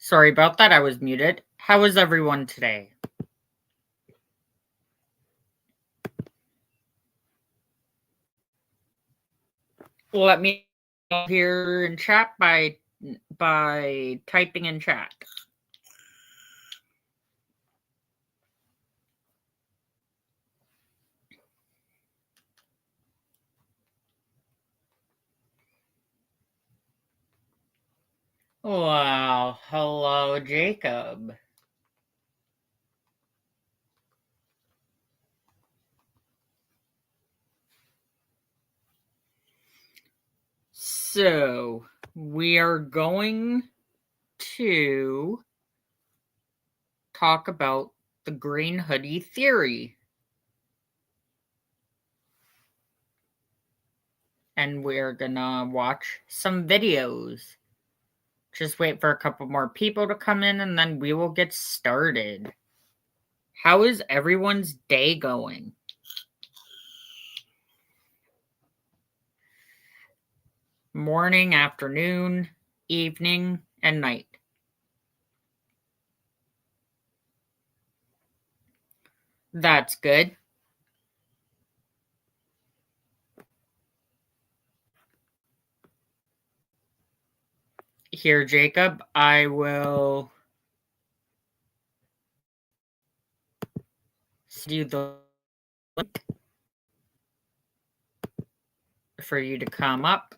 Sorry about that, I was muted. How is everyone today? Let me know here in chat by typing in chat. Wow, hello, Jacob. So, we are going to talk about the green hoodie theory. And we're gonna watch some videos. Just wait for a couple more people to come in and then we will get started. How is everyone's day going? Morning, afternoon, evening, and night. That's good. Here, Jacob, I will send you the link for you to come up.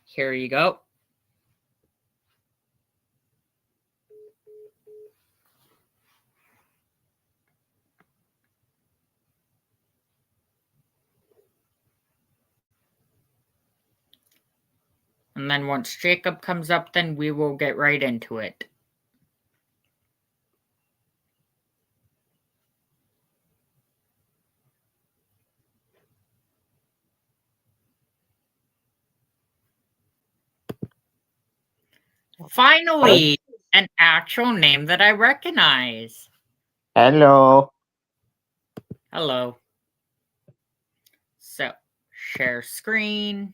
Here you go. And then once Jacob comes up, then we will get right into it. Finally, an actual name that I recognize. Hello. Hello. So, share screen.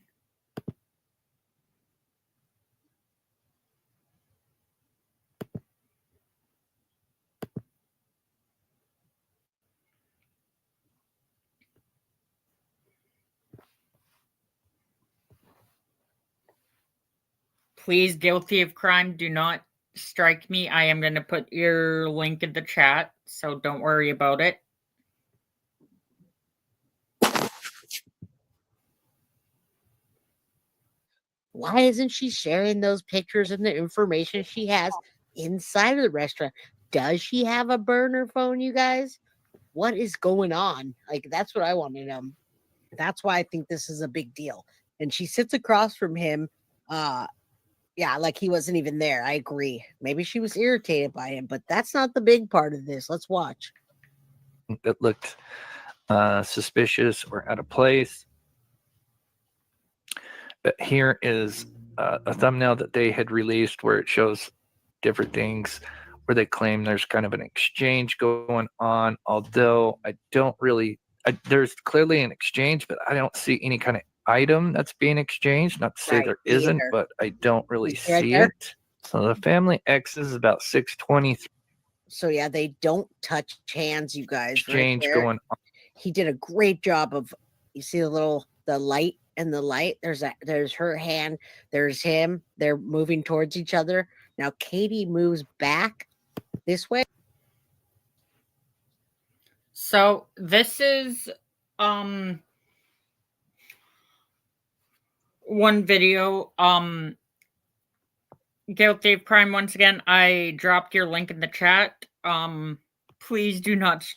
Please, guilty of crime, do not strike me. I am going to put your link in the chat, so don't worry about it. Why isn't she sharing those pictures and the information she has inside of the restaurant? Does she have a burner phone, you guys? What is going on? Like, that's what I want to know. That's why I think this is a big deal. And she sits across from him. Yeah, like he wasn't even there. I agree. Maybe she was irritated by him, but that's not the big part of this. Let's watch. That looked suspicious or out of place. But here is a thumbnail that they had released where it shows different things where they claim there's kind of an exchange going on, although I don't really there's clearly an exchange, but I don't see any kind of item that's being exchanged. Not to say Right, there me isn't, either. but I don't really Right see there. it. So the family X is about 623 So yeah, they don't touch hands, you guys. exchange right there. going on. He did a great job of, you see the light and the light. There's her hand, there's him. They're moving towards each other. Now Katie moves back this way. So this is one video. Guilty of crime once again. I dropped your link in the chat. Please do not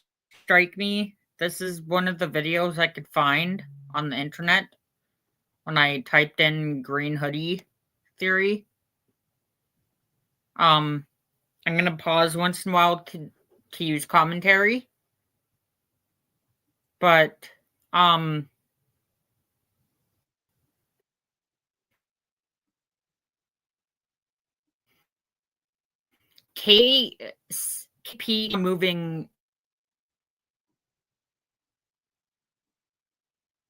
strike me. This is one of the videos I could find on the internet when I typed in green hoodie theory. I'm gonna pause once in a while to use commentary. But KP moving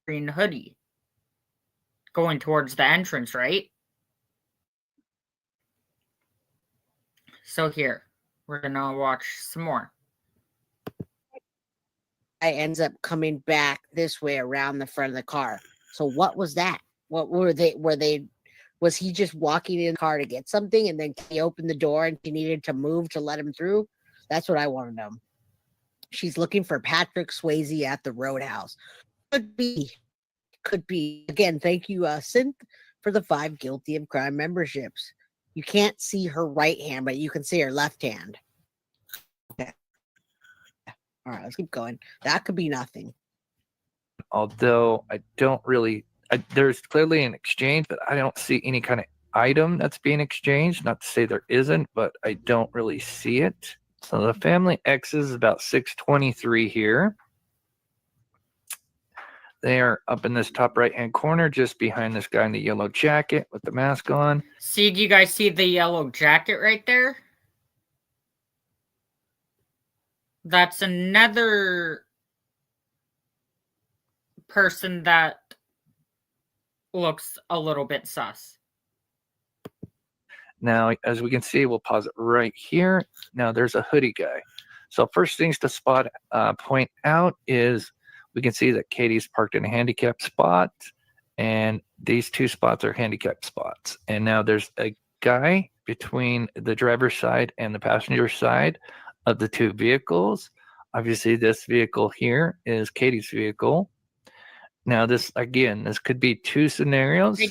green hoodie going towards the entrance, right? So here, we're gonna watch some more. I ends up coming back this way around the front of the car. So what was that? What were they? Was he just walking in the car to get something, and then he opened the door and she needed to move to let him through? That's what I want to know. She's looking for Patrick Swayze at the Roadhouse. Could be. Again, thank you, Synth, for the 5 Guilty of Crime memberships. You can't see her right hand, but you can see her left hand. Okay. All right, let's keep going. That could be nothing. Although I don't really, there's clearly an exchange, but I don't see any kind of item that's being exchanged. Not to say there isn't, but I don't really see it. So the family X is about 623 here. They are up in this top right-hand corner, just behind this guy in the yellow jacket with the mask on. See, do you guys see the yellow jacket right there? That's another person that looks a little bit sus. Now, as we can see, we'll pause it right here. Now, there's a hoodie guy. So first things to point out is we can see that Katie's parked in a handicap spot, and these 2 spots are handicap spots. And now there's a guy between the driver's side and the passenger side of the 2 vehicles. Obviously, this vehicle here is Katie's vehicle. Now, this could be 2 scenarios,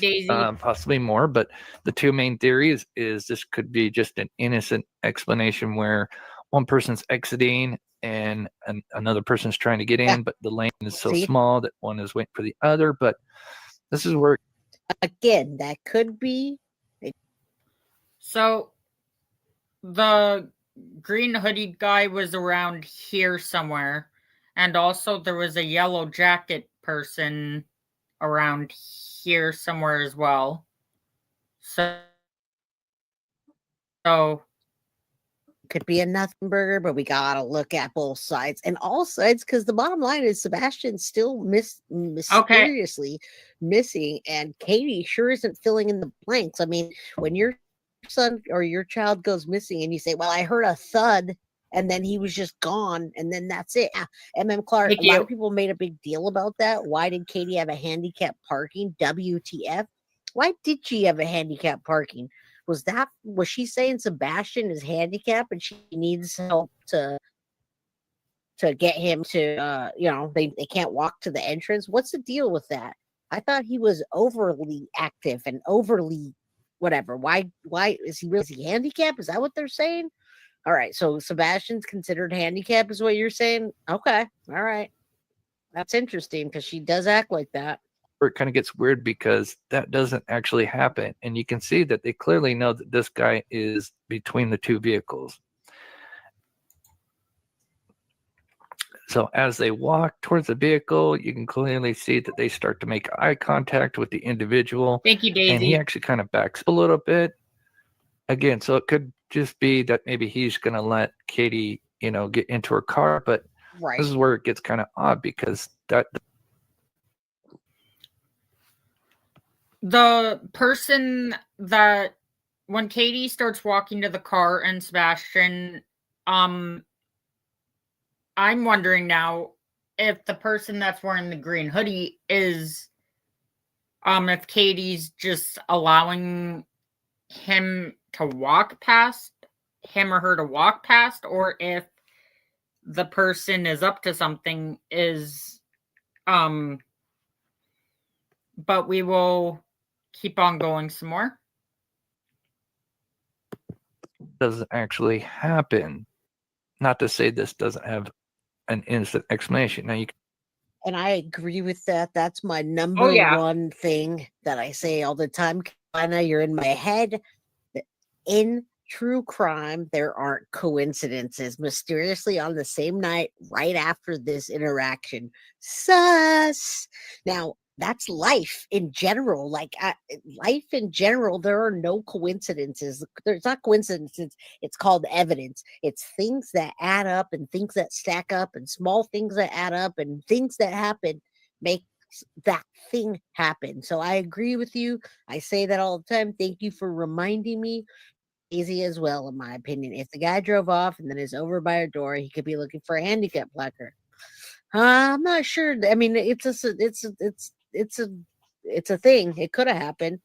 possibly more, but the 2 main theories is this could be just an innocent explanation where one person's exiting and another person's trying to get in, but the lane is so small that one is waiting for the other. But this is where, again, that could be. So the green hoodie guy was around here somewhere, and also there was a yellow jacket person around here somewhere as well. So could be a nothing burger, but we gotta look at both sides and all sides, because the bottom line is Sebastian's still mysteriously missing, and Katie sure isn't filling in the blanks. I mean, when your son or your child goes missing and you say, well, I heard a thud and then he was just gone, and then that's it. Clark, a lot of people made a big deal about that. Why did Katie have a handicap parking? WTF? Why did she have a handicap parking? Was she saying Sebastian is handicapped and she needs help to get him to they can't walk to the entrance? What's the deal with that? I thought he was overly active and overly whatever. Why is he handicapped? Is that what they're saying? All right, so Sebastian's considered handicapped is what you're saying? Okay. All right. That's interesting, because she does act like that. Where it kind of gets weird, because that doesn't actually happen. And you can see that they clearly know that this guy is between the 2 vehicles. So as they walk towards the vehicle, you can clearly see that they start to make eye contact with the individual. Thank you, Daisy. And he actually kind of backs a little bit. Again, so it could just be that maybe he's going to let Katie, get into her car. But This is where it gets kind of odd, because the person that when Katie starts walking to the car and Sebastian, I'm wondering now if the person that's wearing the green hoodie is if Katie's just allowing him to walk past, him or her to walk past, or if the person is up to something but we will keep on going some more. Doesn't actually happen. Not to say this doesn't have an instant explanation. Now and I agree with that. That's my number one thing that I say all the time. Carolina, you're in my head. In true crime, there aren't coincidences. Mysteriously on the same night, right after this interaction. Sus. Now, that's life in general. Life in general, there are no coincidences. There's not coincidences. It's called evidence. It's things that add up and things that stack up and small things that add up and things that happen make that thing happened. So I agree with you. I say that all the time. Thank you for reminding me. Easy as well, in my opinion. If the guy drove off and then is over by her door, he could be looking for a handicap placard. I'm not sure. I mean, it's a thing. It could have happened.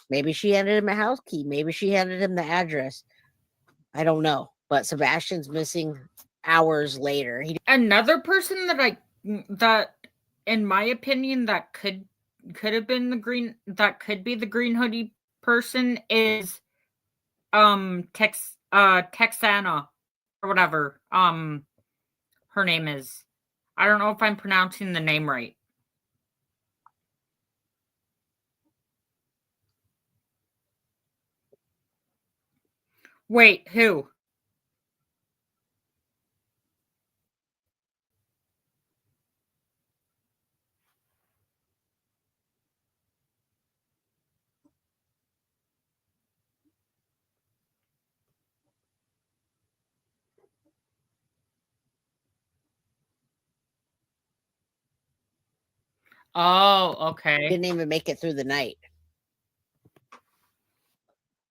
Maybe she handed him a house key. Maybe she handed him the address. I don't know. But Sebastian's missing hours later. Another person that in my opinion that could have been could be the green hoodie person is Texana or whatever her name is. I don't know if I'm pronouncing the name right. Wait, who? Oh, okay. Didn't even make it through the night.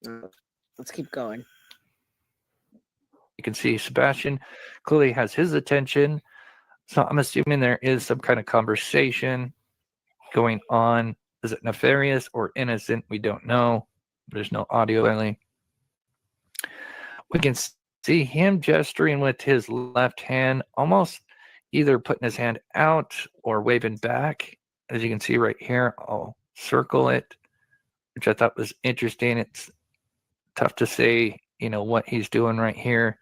Let's keep going. You can see Sebastian clearly has his attention. So I'm assuming there is some kind of conversation going on. Is it nefarious or innocent? We don't know. There's no audio really. We can see him gesturing with his left hand, almost either putting his hand out or waving back. As you can see right here, I'll circle it, which I thought was interesting. It's tough to say, what he's doing right here.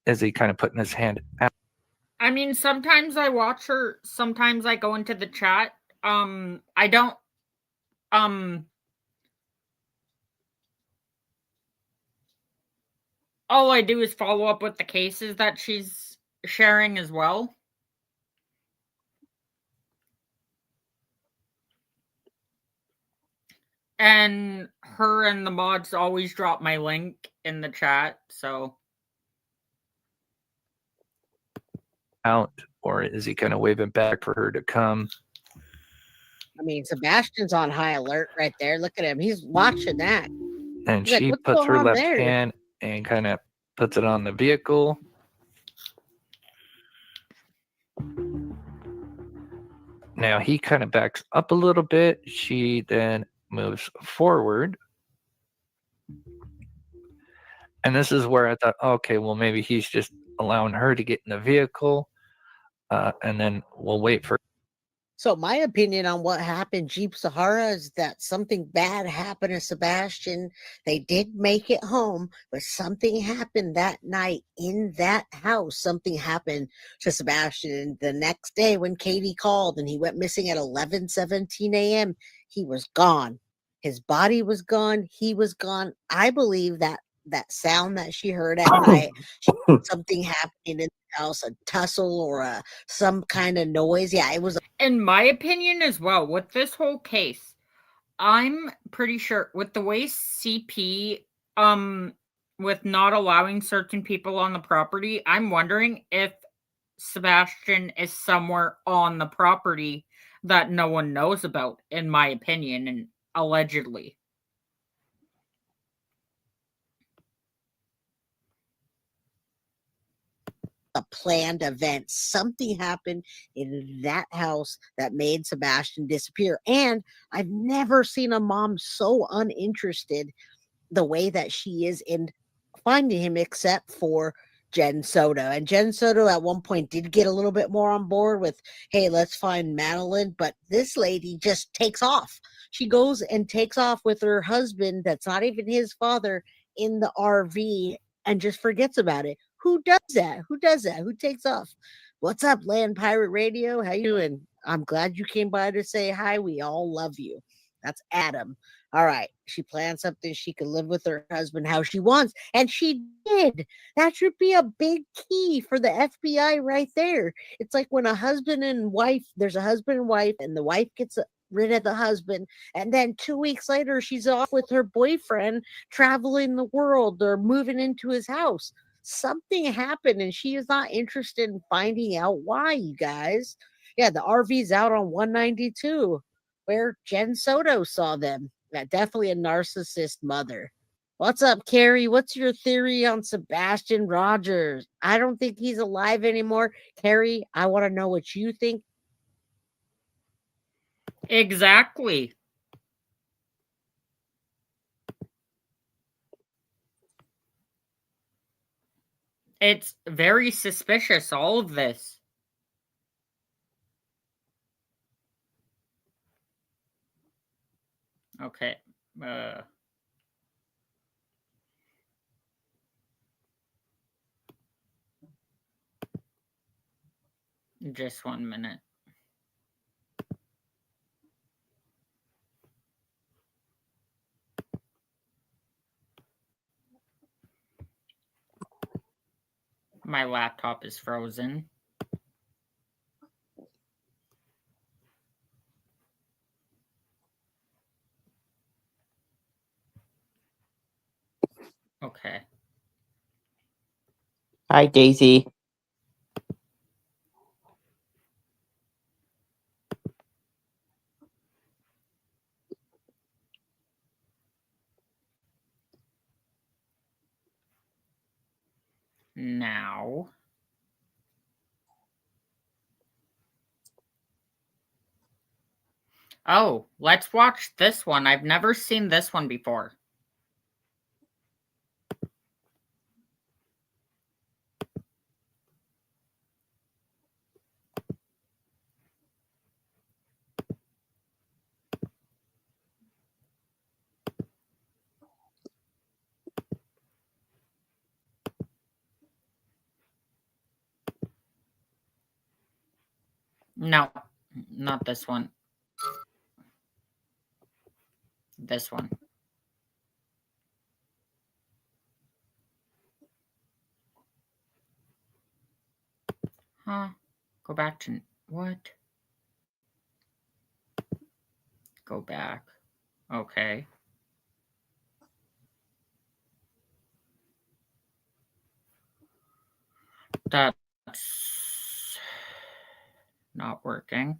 Is he kind of putting his hand out? I mean, sometimes I watch her, sometimes I go into the chat. I don't all I do is follow up with the cases that she's sharing as well. And her and the mods always drop my link in the chat, so. Out, or is he kind of waving back for her to come? I mean, Sebastian's on high alert right there. Look at him. He's watching that. And He's she like, puts her left there? hand and kind of puts it on the vehicle. Now he kind of backs up a little bit. She then moves forward. And this is where I thought, okay, well, maybe he's just allowing her to get in the vehicle. And then we'll wait for. So my opinion on what happened, Jeep Sahara, is that something bad happened to Sebastian. They did make it home, but something happened that night in that house. Something happened to Sebastian. And the next day when Katie called and he went missing at 11:17 a.m., he was gone. His body was gone. He was gone. I believe that sound that she heard at night, something happening in the house, a tussle or some kind of noise. Yeah, it was. In my opinion as well, with this whole case, I'm pretty sure with the way CP, with not allowing certain people on the property, I'm wondering if Sebastian is somewhere on the property that no one knows about, in my opinion, and allegedly. A planned event. Something happened in that house that made Sebastian disappear. And I've never seen a mom so uninterested the way that she is in finding him, except for Jen Soto. And Jen Soto at one point did get a little bit more on board with, hey, let's find Madeline. But this lady just takes off. She goes and takes off with her husband that's not even his father in the RV and just forgets about it. Who does that? Who does that? Who takes off? What's up, Land Pirate Radio? How you doing? I'm glad you came by to say hi. We all love you. That's Adam. All right. She planned something. She could live with her husband how she wants. And she did. That should be a big key for the FBI right there. It's like when a husband and wife, there's a husband and wife, and the wife gets rid of the husband. And then 2 weeks later, she's off with her boyfriend traveling the world or moving into his house. Something happened and she is not interested in finding out why, you guys. Yeah, the RV's out on 192, where Jen Soto saw them. Yeah, definitely a narcissist mother. What's up, Carrie? What's your theory on Sebastian Rogers? I don't think he's alive anymore. Carrie, I want to know what you think. Exactly. It's very suspicious, all of this. Okay. Just 1 minute. My laptop is frozen. Okay. Hi, Daisy. Now. Oh, let's watch this one. I've never seen this one before. No, not this one. This one. Huh? Go back to what? Go back. Okay. That's not working.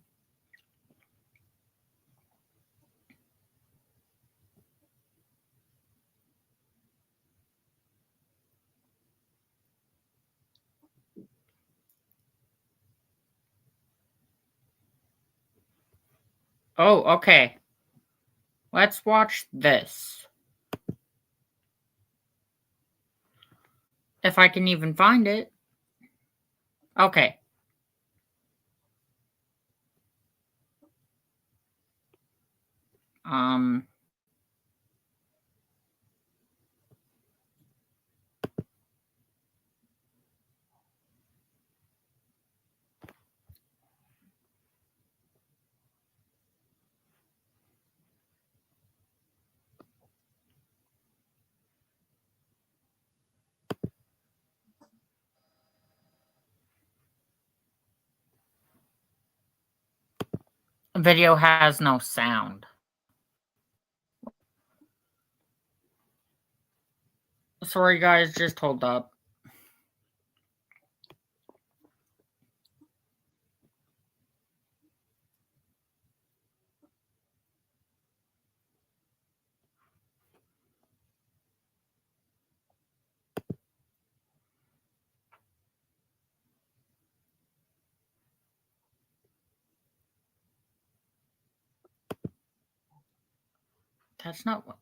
Oh, okay. Let's watch this. If I can even find it. Okay. Um. Video has no sound. Sorry, guys, just hold up. That's not what.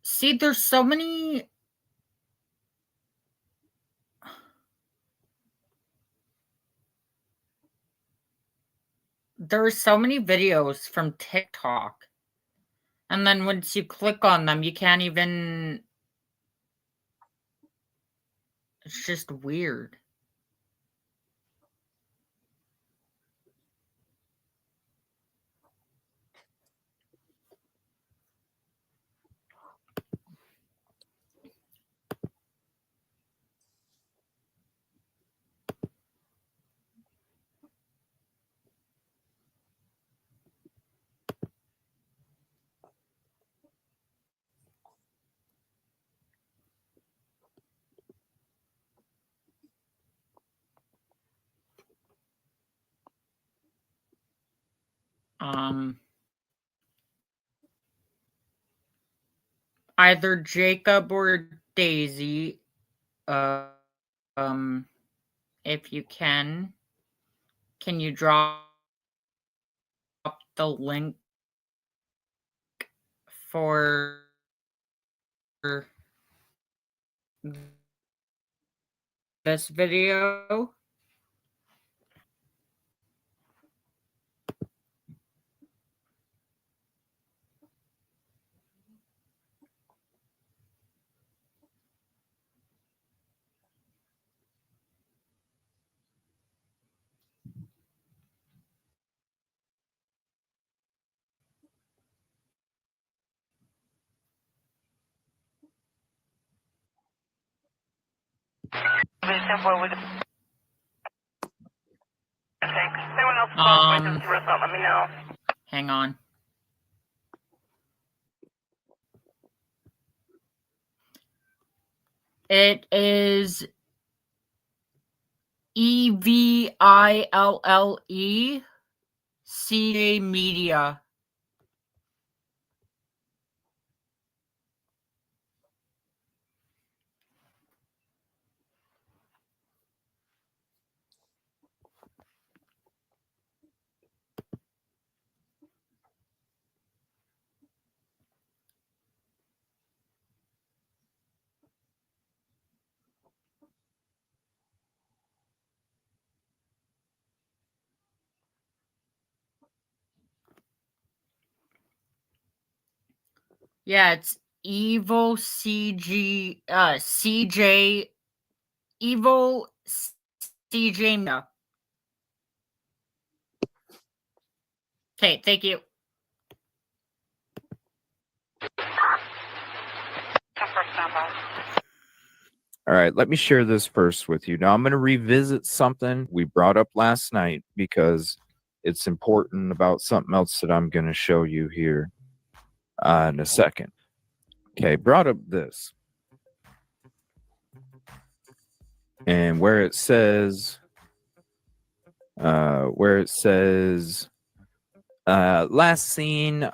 See, there's so many. There's so many videos from TikTok. And then once you click on them, you can't even. It's just weird. Either Jacob or Daisy, if you can you drop the link for this video? Let me know. Hang on. It is EVILLE CA Media. Yeah, it's Evil CJ Evil CJ Media. Okay, thank you. All right, let me share this first with you. Now, I'm going to revisit something we brought up last night because it's important about something else that I'm going to show you here in a second. Okay, brought up this. And where it says last seen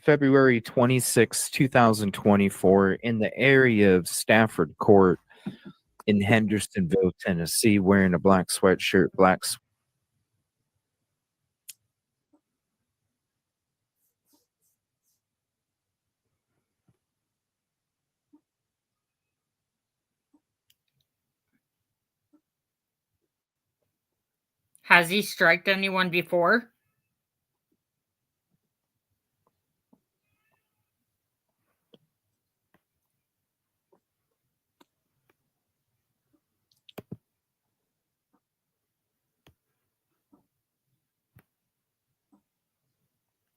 February 26, 2024 in the area of Stafford Court in Hendersonville, Tennessee, wearing a black sweatshirt, Has he striked anyone before?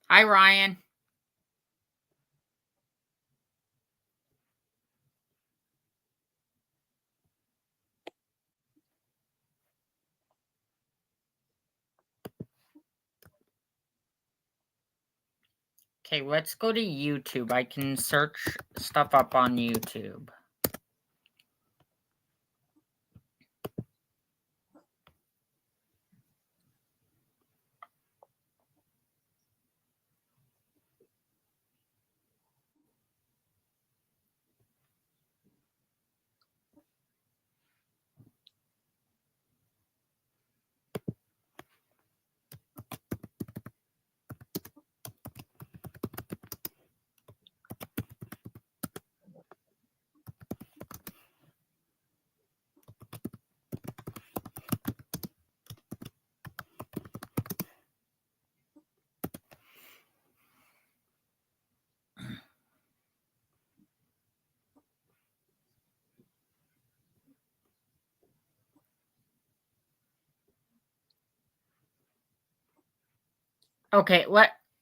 Hi, Ryan. Okay, let's go to YouTube. I can search stuff up on YouTube. Okay,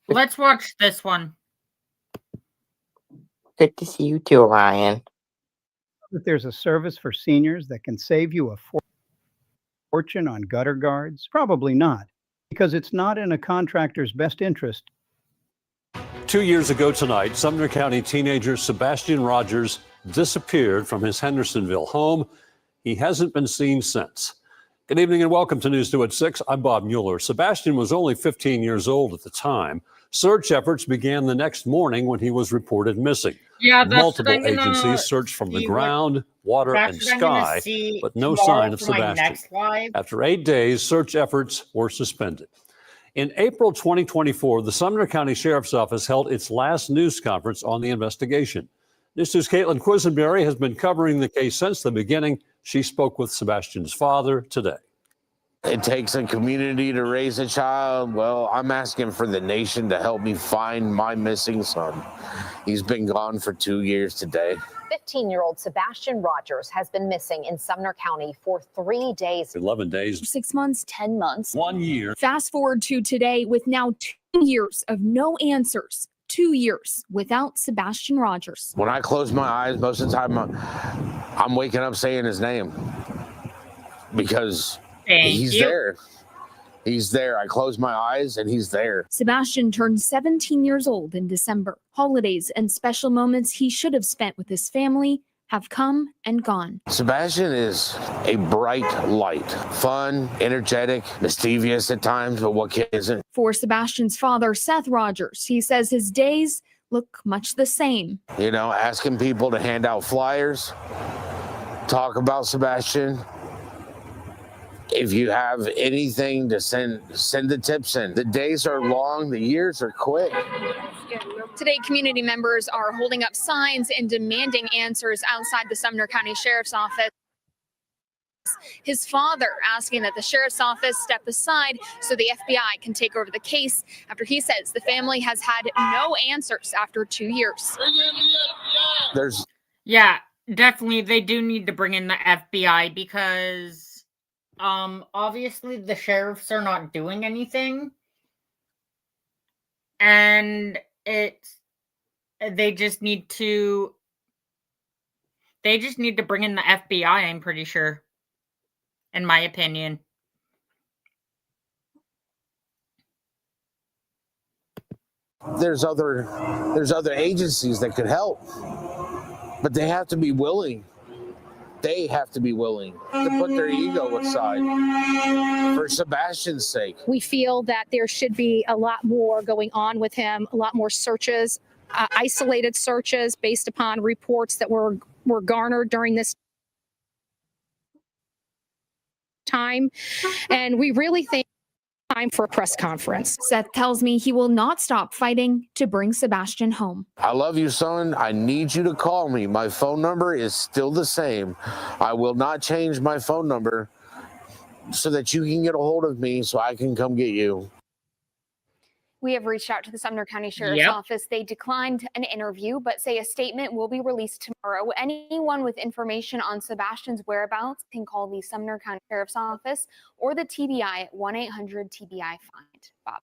let's watch this one. Good to see you too, Ryan. That there's a service for seniors that can save you a fortune on gutter guards? Probably not, because it's not in a contractor's best interest. 2 years ago tonight, Sumner County teenager Sebastian Rogers disappeared from his Hendersonville home. He hasn't been seen since. Good evening and welcome to News 2 at 6. I'm Bob Mueller. Sebastian was only 15 years old at the time. Search efforts began the next morning when he was reported missing. Yeah, that's Multiple what I'm gonna agencies searched from the see ground, water, and that's what I'm gonna sky, see but no tomorrow sign of for my Sebastian. next live. After 8 days, search efforts were suspended. In April 2024, the Sumner County Sheriff's Office held its last news conference on the investigation. News 2's Caitlin Quisenberry has been covering the case since the beginning. She spoke with Sebastian's father today. It takes a community to raise a child. Well, I'm asking for the nation to help me find my missing son. He's been gone for 2 years today. 15-year-old Sebastian Rogers has been missing in Sumner County for 3 days. 11 days. 6 months, 10 months. 1 year. Fast forward to today with now 2 years of no answers. 2 years without Sebastian Rogers. When I close my eyes, most of the time I'm waking up saying his name because he's there. He's there. I close my eyes and he's there. Sebastian turned 17 years old in December. Holidays and special moments he should have spent with his family have come and gone. Sebastian is a bright light, fun, energetic, mischievous at times, but what kid isn't? For Sebastian's father, Seth Rogers, he says his days look much the same. You know, asking people to hand out flyers, talk about Sebastian. If you have anything to send the tips in. The days are long, the years are quick. Today, community members are holding up signs and demanding answers outside the Sumner County Sheriff's Office. His father asking that the Sheriff's Office step aside so the FBI can take over the case after he says the family has had no answers after 2 years. Yeah, definitely they do need to bring in the FBI because obviously the sheriffs are not doing anything, and they just need to bring in the FBI, I'm pretty sure, in my opinion. There's other agencies that could help, but they have to be willing. They have to be willing to put their ego aside for Sebastian's sake. We feel that there should be a lot more going on with him, a lot more searches, isolated searches based upon reports that were garnered during this time. And we really think time for a press conference. Seth tells me he will not stop fighting to bring Sebastian home. I love you, son. I need you to call me. My phone number is still the same. I will not change my phone number so that you can get a hold of me so I can come get you. We have reached out to the Sumner County Sheriff's Office. They declined an interview, but say a statement will be released tomorrow. Anyone with information on Sebastian's whereabouts can call the Sumner County Sheriff's Office or the TBI at 1-800-TBI-FIND. Bob.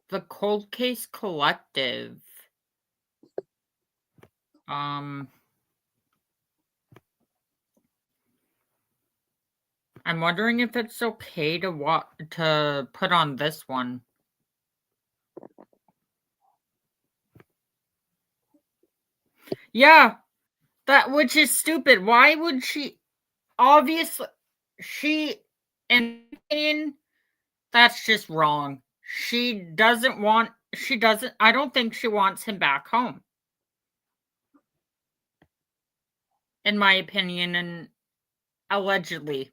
The Cold Case Collective. I'm wondering if it's okay to put on this one. Yeah, which is stupid. Why would she? Obviously, that's just wrong. I don't think she wants him back home. In my opinion, and allegedly.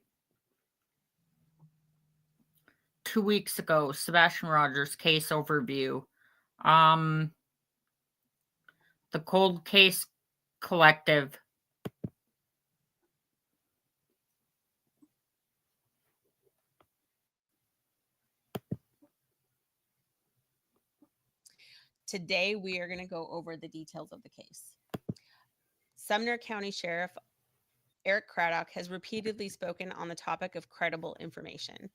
2 weeks ago, Sebastian Rogers case overview. The Cold Case Collective. Today, we are going to go over the details of the case. Sumner County Sheriff Eric Craddock has repeatedly spoken on the topic of credible information.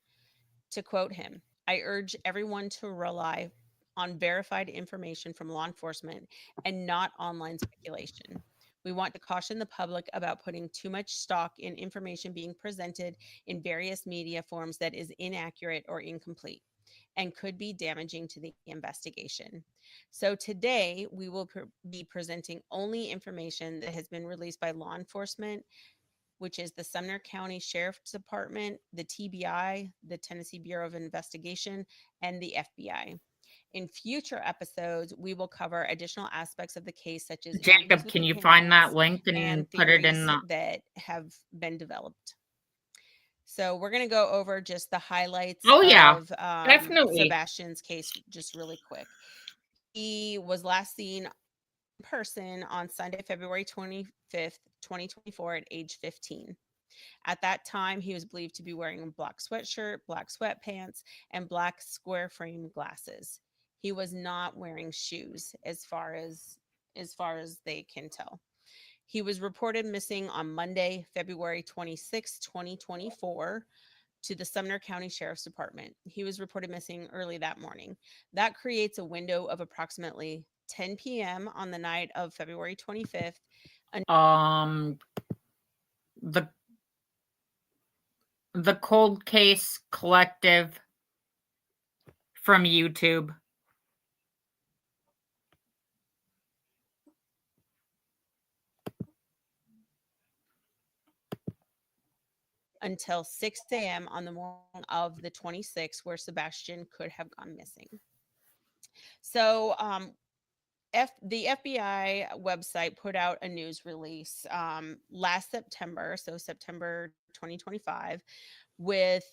To quote him, "I urge everyone to rely on verified information from law enforcement and not online speculation. We want to caution the public about putting too much stock in information being presented in various media forms that is inaccurate or incomplete and could be damaging to the investigation. So today we will be presenting only information that has been released by law enforcement, which is the Sumner County Sheriff's Department, the TBI, the Tennessee Bureau of Investigation, and the FBI. In future episodes, we will cover additional aspects of the case, such as interviews Jacob, with can the you find that parents link and and put it in theories the... that have been developed. So we're going to go over just the highlights Oh, yeah, of definitely. Sebastian's case just really quick. He was last seen in person on Sunday, February 25th, 2024 at age 15. At that time, he was believed to be wearing a black sweatshirt, black sweatpants, and black square frame glasses. He was not wearing shoes as far as they can tell. He was reported missing on Monday, February 26, 2024 to the Sumner County Sheriff's Department. He was reported missing early that morning. That creates a window of approximately 10 p.m. on the night of February 25th. The Cold Case Collective from YouTube. Until 6 a.m. on the morning of the 26th, where Sebastian could have gone missing. So the FBI website put out a news release last September, so September 2025, with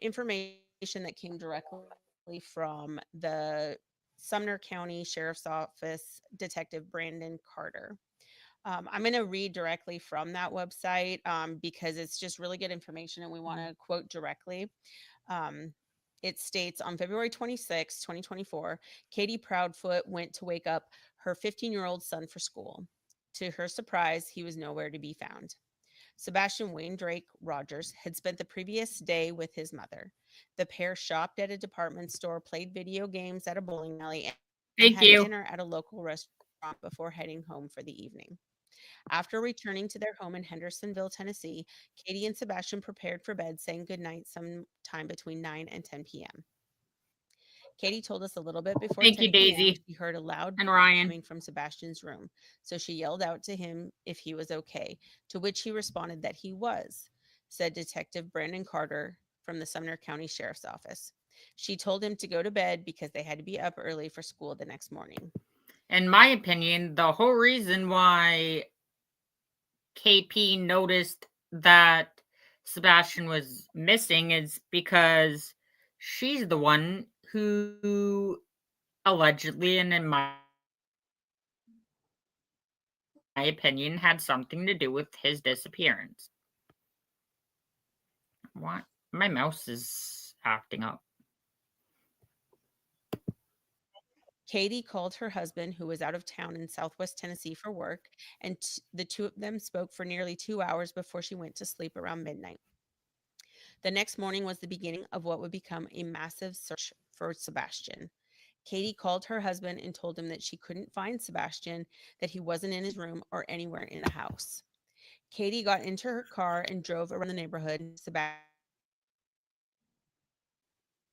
information that came directly from the Sumner County Sheriff's Office Detective Brandon Carter. I'm going to read directly from that website because it's just really good information and we want to quote directly. It states, on February 26, 2024, Katie Proudfoot went to wake up her 15-year-old son for school. To her surprise, he was nowhere to be found. Sebastian Wayne Drake Rogers had spent the previous day with his mother. The pair shopped at a department store, played video games at a bowling alley, and had dinner at a local restaurant before heading home for the evening. After returning to their home in Hendersonville, Tennessee, Katie and Sebastian prepared for bed, saying goodnight sometime between 9 and 10 p.m. Katie told us a little bit before 10 p.m. she heard a loud and Ryan coming from Sebastian's room, so she yelled out to him if he was okay, to which he responded that he was, said Detective Brandon Carter from the Sumner County Sheriff's Office. She told him to go to bed because they had to be up early for school the next morning. In my opinion, the whole reason why KP noticed that Sebastian was missing is because she's the one who allegedly, and in my opinion, had something to do with his disappearance. What? My mouse is acting up. Katie called her husband, who was out of town in Southwest Tennessee for work, and the two of them spoke for nearly 2 hours before she went to sleep around midnight. The next morning was the beginning of what would become a massive search for Sebastian. Katie called her husband and told him that she couldn't find Sebastian, that he wasn't in his room or anywhere in the house. Katie got into her car and drove around the neighborhood.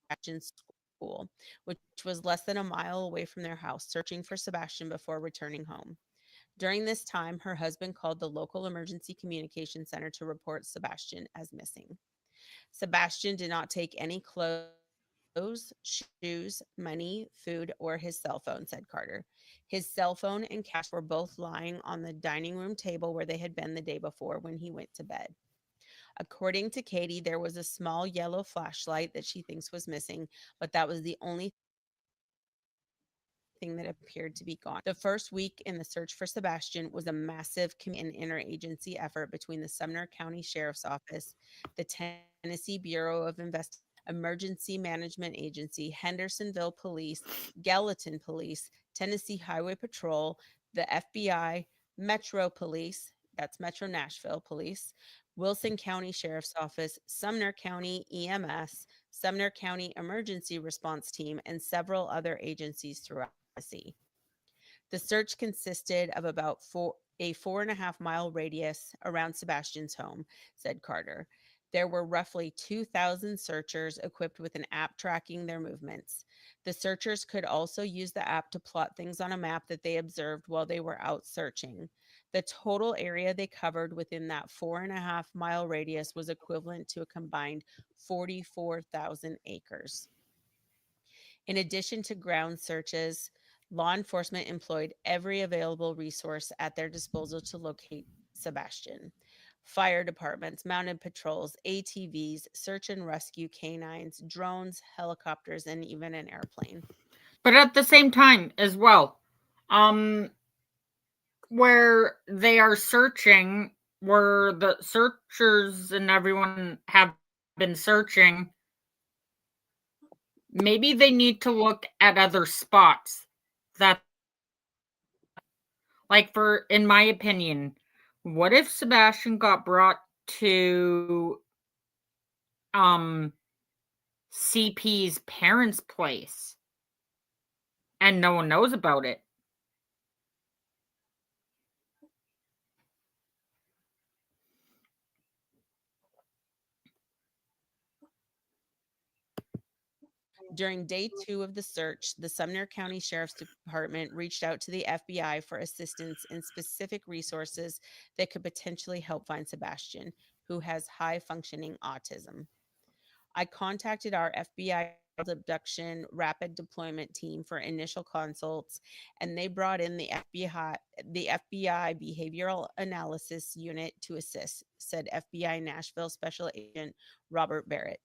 Sebastian's school, which was less than a mile away from their house, searching for Sebastian before returning home. During this time, her husband called the local emergency communication center to report Sebastian as missing. Sebastian did not take any clothes, shoes, money, food, or his cell phone, said Carter. His cell phone and cash were both lying on the dining room table where they had been the day before when he went to bed. According to Katie, there was a small yellow flashlight that she thinks was missing, but that was the only thing that appeared to be gone. The first week in the search for Sebastian was a massive and interagency effort between the Sumner County Sheriff's Office, the Tennessee Bureau of Investigation, Emergency Management Agency, Hendersonville Police, Gallatin Police, Tennessee Highway Patrol, the FBI, Metro Police, that's Metro Nashville Police, Wilson County Sheriff's Office, Sumner County EMS, Sumner County Emergency Response Team, and several other agencies throughout Tennessee. The search consisted of about a 4.5-mile radius around Sebastian's home, said Carter. There were roughly 2,000 searchers equipped with an app tracking their movements. The searchers could also use the app to plot things on a map that they observed while they were out searching. The total area they covered within that 4.5-mile radius was equivalent to a combined 44,000 acres. In addition to ground searches, law enforcement employed every available resource at their disposal to locate Sebastian. Fire departments, mounted patrols, ATVs, search and rescue canines, drones, helicopters, and even an airplane. But at the same time as well, where they are searching, where the searchers and everyone have been searching, maybe they need to look at other spots that, like, for, in my opinion, what if Sebastian got brought to CP's parents' place and no one knows about it? During day 2 of the search, the Sumner County Sheriff's Department reached out to the FBI for assistance in specific resources that could potentially help find Sebastian, who has high functioning autism. I contacted our FBI abduction rapid deployment team for initial consults, and they brought in the FBI Behavioral Analysis Unit to assist, said FBI Nashville Special Agent Robert Barrett.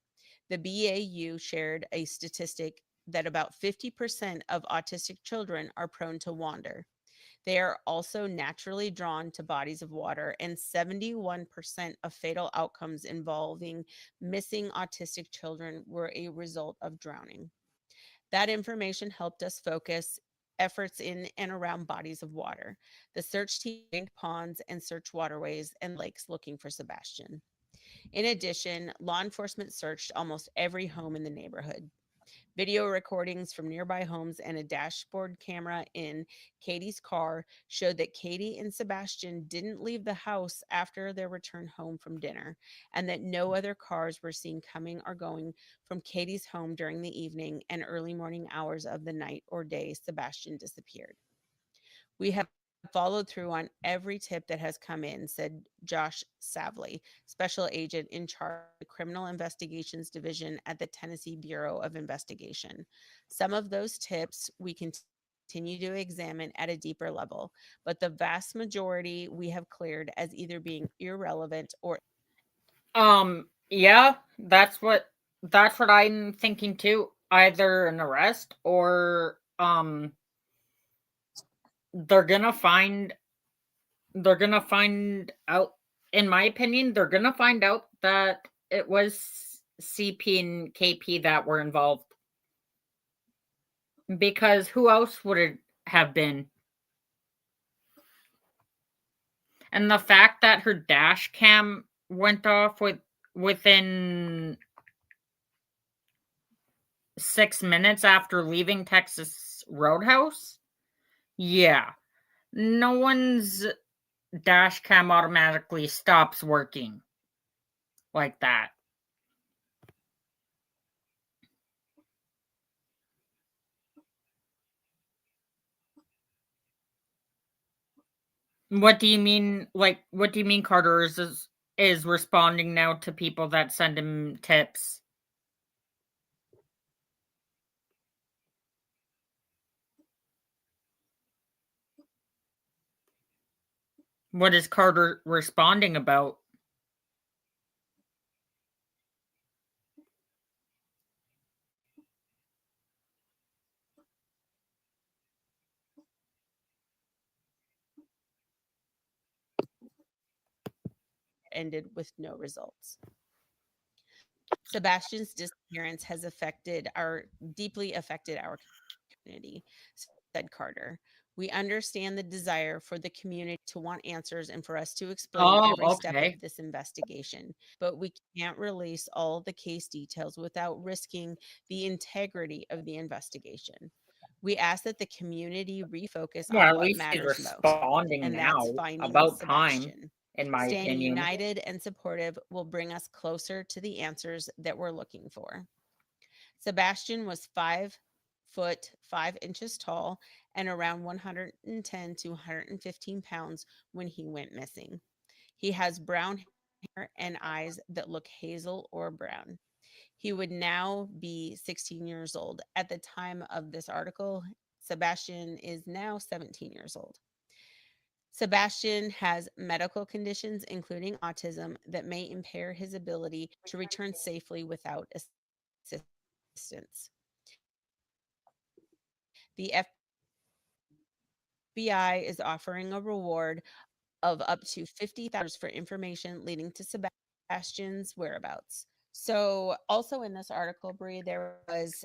The BAU shared a statistic that about 50% of autistic children are prone to wander. They are also naturally drawn to bodies of water, and 71% of fatal outcomes involving missing autistic children were a result of drowning. That information helped us focus efforts in and around bodies of water. The search team drained ponds and searched waterways and lakes looking for Sebastian. In addition, law enforcement searched almost every home in the neighborhood. Video recordings from nearby homes and a dashboard camera in Katie's car showed that Katie and Sebastian didn't leave the house after their return home from dinner, and that no other cars were seen coming or going from Katie's home during the evening and early morning hours of the night or day Sebastian disappeared. We have followed through on every tip that has come in, said Josh Savley, special agent in charge of the Criminal Investigations Division at the Tennessee Bureau of Investigation. Some of those tips we continue to examine at a deeper level, but the vast majority we have cleared as either being irrelevant or yeah, that's what I'm thinking too. Either an arrest or they're gonna find out, in my opinion, they're gonna find out that it was CP and KP that were involved. Because who else would it have been? And the fact that her dash cam went off within 6 minutes after leaving Texas Roadhouse? Yeah. No one's dash cam automatically stops working like that. What do you mean? Like, what do you mean Carter is responding now to people that send him tips? What is Carter responding about? ended with no results. Sebastian's disappearance has deeply affected our community, said Carter. We understand the desire for the community to want answers and for us to explain every step okay. of this investigation, but we can't release all the case details without risking the integrity of the investigation. We ask that the community refocus Well, on at what least he's matters most, responding and now. that's finding About time, Sebastian. in my Staying opinion. united and supportive will bring us closer to the answers that we're looking for. Sebastian was 5 foot 5 inches tall and around 110 to 115 pounds when he went missing. He has brown hair and eyes that look hazel or brown. He would now be 16 years old. At the time of this article, Sebastian is now 17 years old. Sebastian has medical conditions, including autism, that may impair his ability to return safely without assistance. The FBI is offering a reward of up to $50,000 for information leading to Sebastian's whereabouts. So, also in this article, Bree, there was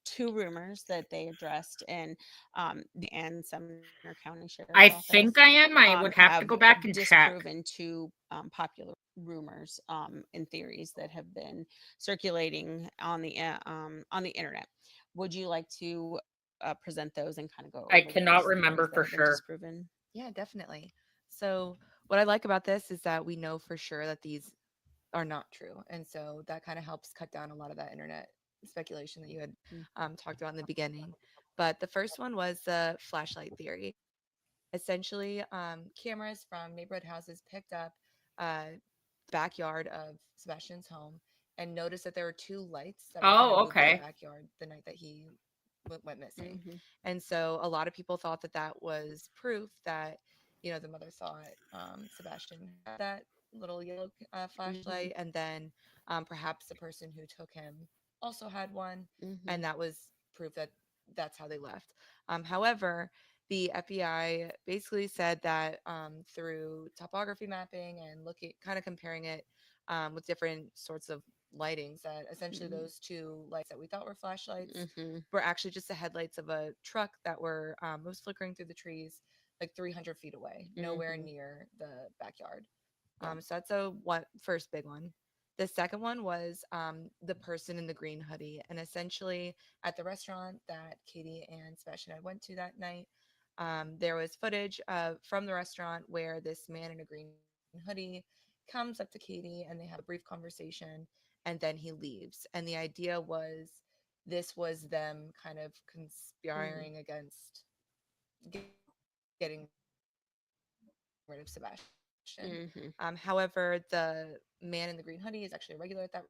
two rumors that they addressed in the Sumner County Sheriff's I Office. think I am. I would have to go back and check. Disproven two popular rumors and theories that have been circulating on the internet. Would you like to present those and kind of go over I cannot those remember theories that for have been sure. disproven? Yeah, definitely. So, what I like about this is that we know for sure that these are not true. And so that kind of helps cut down a lot of that internet speculation that you had talked about in the beginning. But the first one was the flashlight theory. Essentially, cameras from neighborhood houses picked up backyard of Sebastian's home and noticed that there were two lights that were kind of moved in the backyard the night that he went missing. And so a lot of people thought that that was proof that, you know, the mother thought Sebastian had that little yellow flashlight, and then perhaps the person who took him also had one, and that was proof that that's how they left. However, the FBI basically said that through topography mapping and looking, kind of comparing it with different sorts of lightings, that essentially those two lights that we thought were flashlights were actually just the headlights of a truck that were was flickering through the trees like 300 feet away, nowhere near the backyard. So that's first big one. The second one was the person in the green hoodie, and essentially at the restaurant that Katie and Sebastian and I went to that night, there was footage from the restaurant where this man in a green hoodie comes up to Katie and they have a brief conversation, and then he leaves. And the idea was this was them kind of conspiring against getting rid of Sebastian. However, the man in the green hoodie is actually a regular at that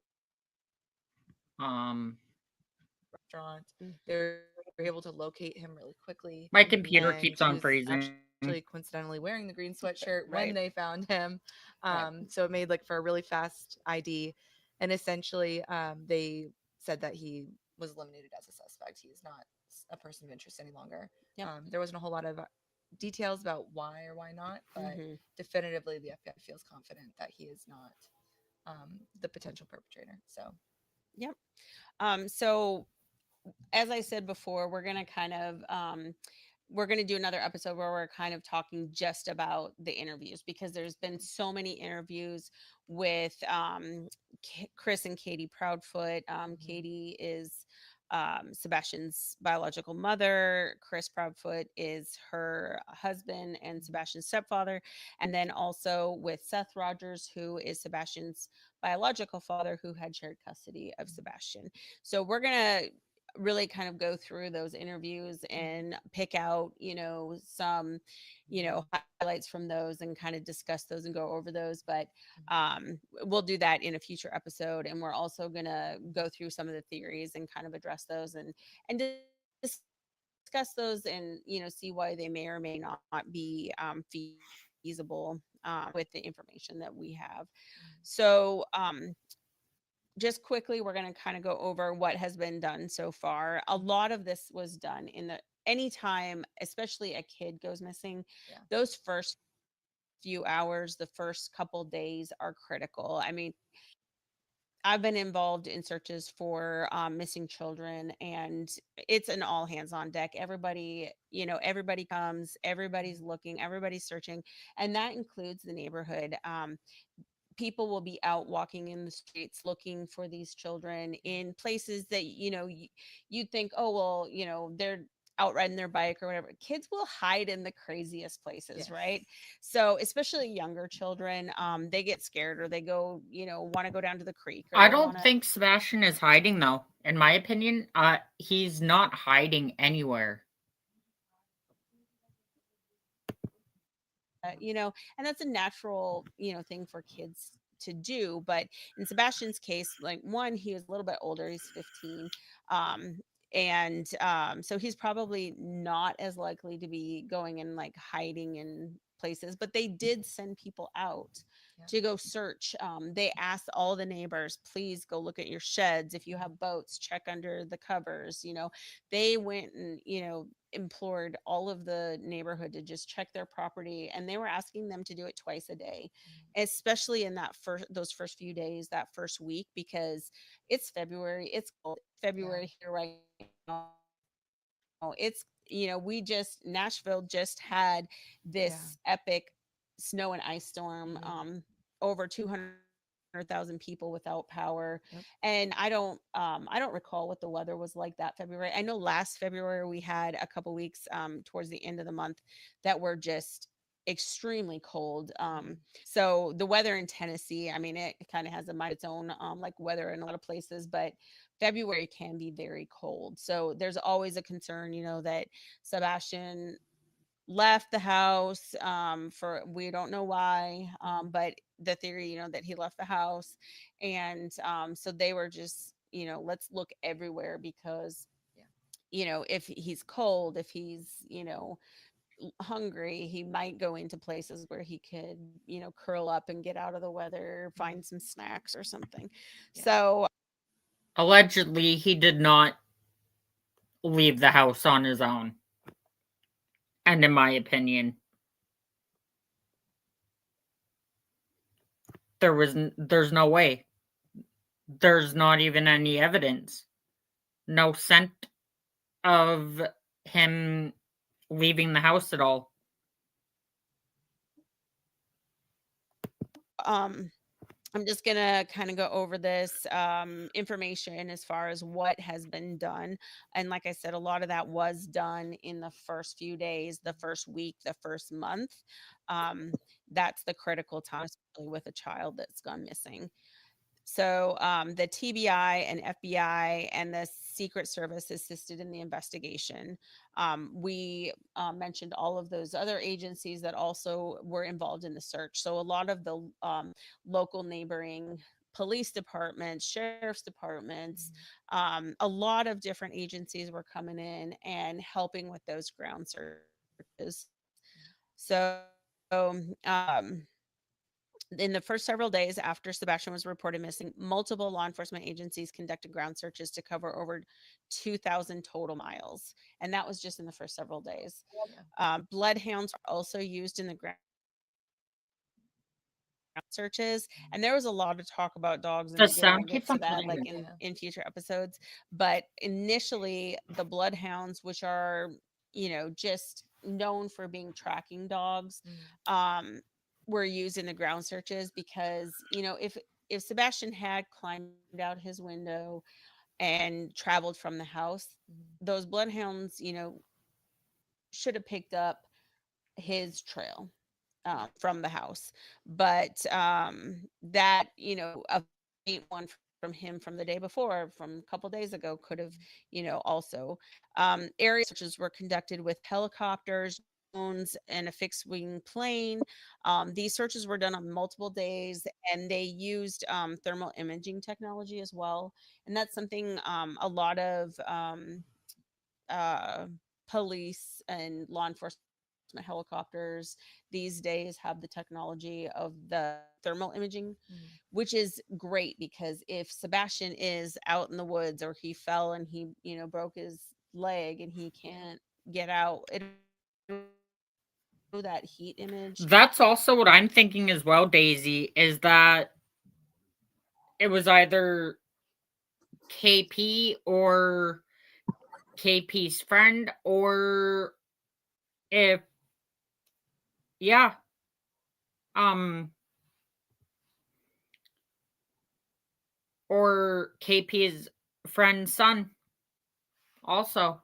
restaurant. They were able to locate him really quickly. My computer and keeps he on was freezing. actually coincidentally wearing the green sweatshirt when Right. they found him. Right. So it made like for a really fast ID. And essentially, they said that he was eliminated as a suspect. He is not a person of interest any longer. Yep. There wasn't a whole lot of details about why or why not, but definitively the FBI feels confident that he is not the potential perpetrator. So, Yep. So as I said before, we're going to kind of we're going to do another episode where we're kind of talking just about the interviews, because there's been so many interviews with Chris and Katie Proudfoot. Katie is Sebastian's biological mother. Chris Proudfoot is her husband and Sebastian's stepfather. And then also with Seth Rogers, who is Sebastian's biological father, who had shared custody of Sebastian. So we're going to really kind of go through those interviews and pick out, some, highlights from those and kind of discuss those and go over those. But we'll do that in a future episode. And we're also going to go through some of the theories and kind of address those and discuss those and, see why they may or may not be feasible with the information that we have. So, just quickly, we're going to kind of go over what has been done so far. A lot of this was done anytime, especially a kid goes missing, those first few hours, the first couple days are critical. I mean, I've been involved in searches for missing children, and it's an all hands on deck. Everybody, everybody comes, everybody's looking, everybody's searching, and that includes the neighborhood. People will be out walking in the streets looking for these children in places that you'd think, oh well, they're out riding their bike or whatever. Kids will hide in the craziest places, right? So especially younger children, they get scared, or they go, want to go down to the creek, or I they don't want to. think Sebastian is hiding, though. In my opinion, he's not hiding anywhere. And that's a natural, thing for kids to do. But in Sebastian's case, like, one, he was a little bit older, he's 15. So he's probably not as likely to be going and like hiding in places, but they did send people out to go search. They asked all the neighbors, please go look at your sheds. If you have boats, check under the covers. They went and, implored all of the neighborhood to just check their property, and they were asking them to do it twice a day, especially in those first few days, that first week, because it's February. It's cold. February here right now. It's Nashville just had this epic snow and ice storm. Over 200,000 people without power. And I don't recall what the weather was like that February. I know last February we had a couple weeks towards the end of the month that were just extremely cold. So the weather in Tennessee, I mean, it kind of has a mind its own, like weather in a lot of places, but February can be very cold. So there's always a concern, that Sebastian left the house for, we don't know why, but the theory, that he left the house. And so they were just, let's look everywhere, because if he's cold, if he's hungry, he might go into places where he could curl up and get out of the weather, find some snacks or something. So allegedly he did not leave the house on his own. And in my opinion, there's no way. There's not even any evidence. No scent of him leaving the house at all. I'm just going to kind of go over this information as far as what has been done. And like I said, a lot of that was done in the first few days, the first week, the first month. That's the critical time, especially with a child that's gone missing. So the TBI and FBI and the Secret Service assisted in the investigation. We mentioned all of those other agencies that also were involved in the search. So a lot of the local neighboring police departments, sheriff's departments, a lot of different agencies were coming in and helping with those ground searches. So in the first several days after Sebastian was reported missing, multiple law enforcement agencies conducted ground searches to cover over 2,000 total miles. And that was just in the first several days. Bloodhounds are also used in the ground searches. And there was a lot of talk about dogs, and maybe we'll get to that like in future episodes. But initially, the bloodhounds, which are, just known for being tracking dogs, were used in the ground searches because, if Sebastian had climbed out his window and traveled from the house, those bloodhounds, should have picked up his trail from the house. But that, a faint one from him from the day before, from a couple days ago, could have, also area searches were conducted with helicopters, and a fixed wing plane. These searches were done on multiple days, and they used thermal imaging technology as well. And that's something a lot of police and law enforcement helicopters these days have the technology of the thermal imaging, which is great, because if Sebastian is out in the woods, or he fell and he, broke his leg and he can't get out, that heat image. That's also what I'm thinking as well, Daisy, is that it was either KP or KP's friend, or if, yeah, or KP's friend's son, also,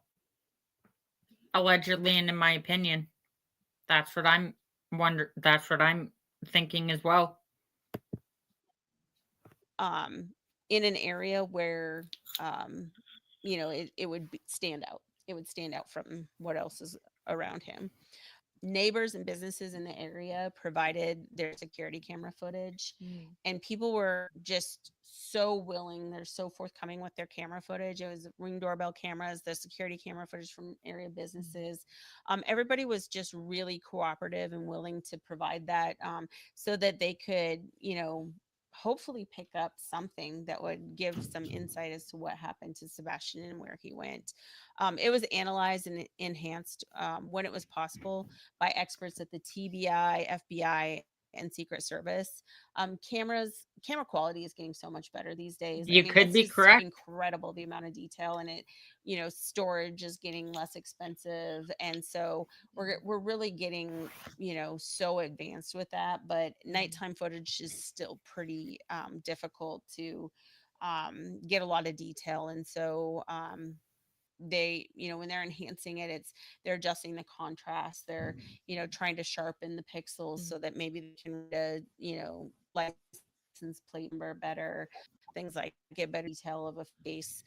allegedly, and in my opinion, that's what I'm thinking as well. In an area where it would stand out. It would stand out from what else is around him. Neighbors and businesses in the area provided their security camera footage, and people were just so willing. They're so forthcoming with their camera footage. It was Ring doorbell cameras, the security camera footage from area businesses. Everybody was just really cooperative and willing to provide that, so that they could, hopefully pick up something that would give some insight as to what happened to Sebastian and where he went. It was analyzed and enhanced when it was possible by experts at the TBI, FBI, and Secret Service. Camera quality is getting so much better these days. You could be correct. Incredible, the amount of detail in it. Storage is getting less expensive, and so we're really getting so advanced with that. But nighttime footage is still pretty difficult to get a lot of detail, and so they when they're enhancing it, they're adjusting the contrast, they're trying to sharpen the pixels so that maybe they can license plate number better, things like get better detail of a face.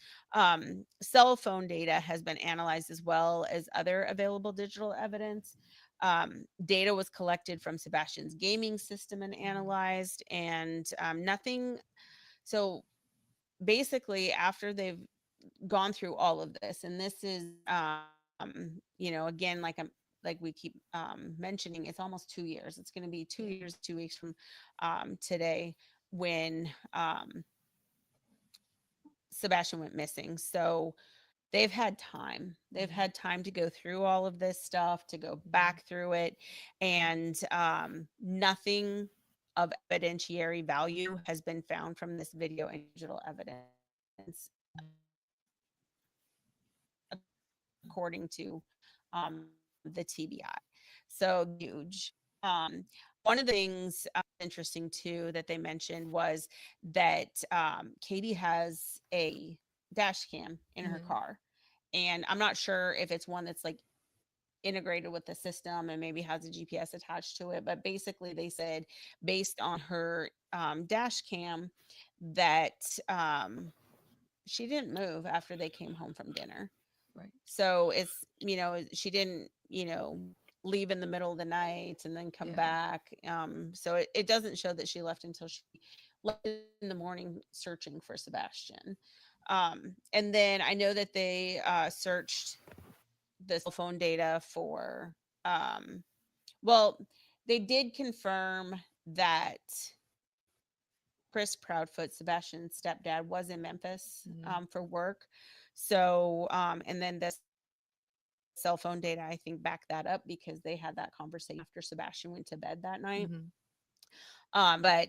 Cell phone data has been analyzed as well as other available digital evidence. Data was collected from Sebastian's gaming system and analyzed, and nothing. So basically, after they've gone through all of this, and this is again, like we keep mentioning, it's almost 2 years. It's going to be 2 years, 2 weeks from today, when Sebastian went missing. So they've had time. They've had time to go through all of this stuff, to go back through it, and nothing of evidentiary value has been found from this video and digital evidence, according to the TBI. So huge. One of the things interesting too that they mentioned was that Katie has a dash cam in her car, and I'm not sure if it's one that's like integrated with the system and maybe has a GPS attached to it, but basically they said, based on her dash cam, that she didn't move after they came home from dinner. Right. So it's, she didn't, leave in the middle of the night and then come back. So it doesn't show that she left until she left in the morning searching for Sebastian. And then I know that they searched the cell phone data for, they did confirm that Chris Proudfoot, Sebastian's stepdad, was in Memphis for work. So, and then the cell phone data, I think, backed that up, because they had that conversation after Sebastian went to bed that night. But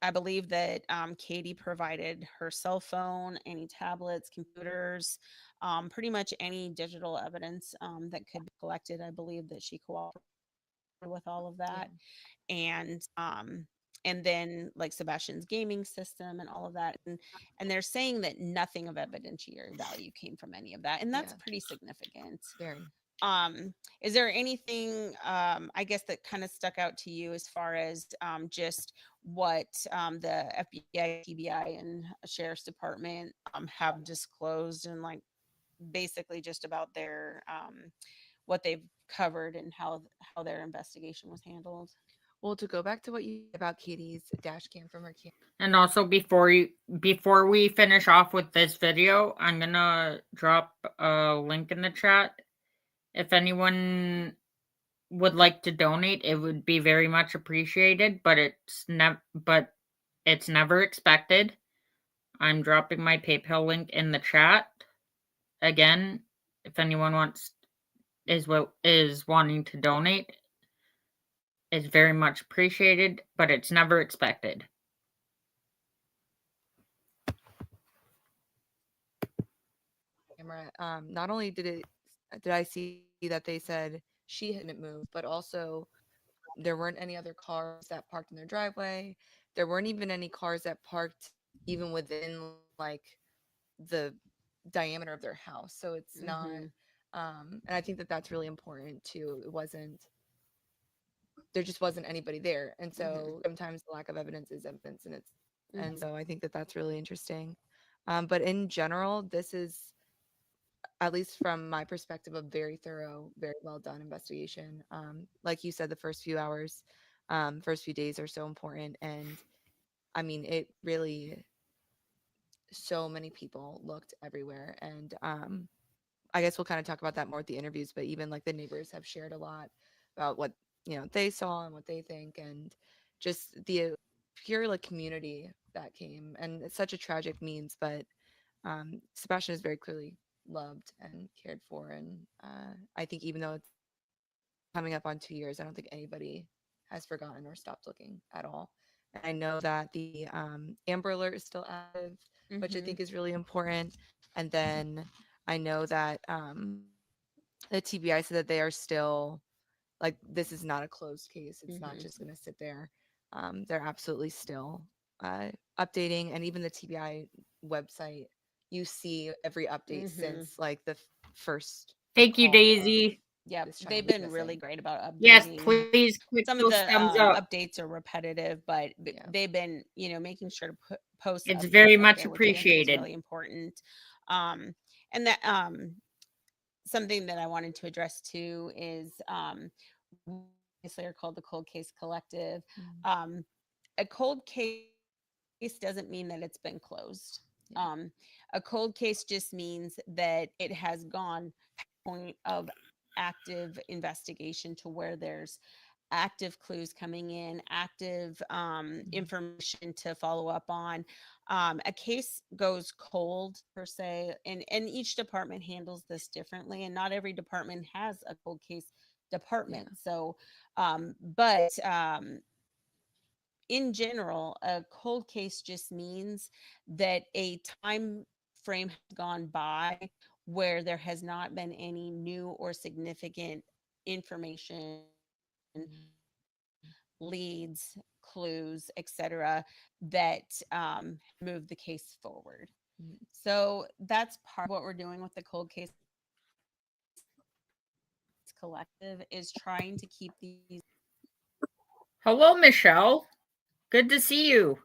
I believe that Katie provided her cell phone, any tablets, computers, pretty much any digital evidence that could be collected. I believe that she cooperated with all of that. And then like Sebastian's gaming system and all of that. And they're saying that nothing of evidentiary value came from any of that. And that's pretty significant. Very. Is there anything, I guess, that kind of stuck out to you as far as just what the FBI, TBI, and Sheriff's Department have disclosed, and like basically just about their what they've covered and how their investigation was handled? Well, to go back to what you said about Katie's dash cam from her camera. And also, before we finish off with this video, I'm gonna drop a link in the chat. If anyone would like to donate, it would be very much appreciated, but it's never expected. I'm dropping my PayPal link in the chat. Again, if anyone is wanting to donate, it's very much appreciated, but it's never expected. camera, not only did I see that they said she hadn't moved, but also there weren't any other cars that parked in their driveway. There weren't even any cars that parked even within like the diameter of their house. So it's not, and I think that that's really important too. There just wasn't anybody there. And so sometimes the lack of evidence is evidence, and so I think that that's really interesting. But in general, this is, at least from my perspective, a very thorough, very well done investigation. Like you said, the first few hours, first few days are so important. And I mean, it really, so many people looked everywhere. And I guess we'll kind of talk about that more at the interviews, but even like the neighbors have shared a lot about what, they saw and what they think, and just the pure like community that came. And it's such a tragic means, but Sebastian is very clearly loved and cared for. And I think even though it's coming up on 2 years, I don't think anybody has forgotten or stopped looking at all. And I know that the Amber Alert is still active, which I think is really important. And then I know that the TBI said that they are still, like, this is not a closed case. It's not just going to sit there. They're absolutely still updating. And even the TBI website, you see every update since like the first. Thank you, call, Daisy. Yeah, this child they've was been really missing. great about updating. Yes, please click Some of those the thumbs up. updates are repetitive, but they've been, making sure to post. It's updates very out much there, which I think is appreciated. really important. And that something that I wanted to address too is obviously are called the Cold Case Collective. A cold case doesn't mean that it's been closed. A cold case just means that it has gone to the point of active investigation to where there's active clues coming in, active information to follow up on. A case goes cold per se, and each department handles this differently, and not every department has a cold case department. So, but in general, a cold case just means that a time frame has gone by where there has not been any new or significant information, leads, clues, etc., that move the case forward. So that's part of what we're doing with the Cold Case Collective, is trying to keep these. Hello, Michelle. Good to see you.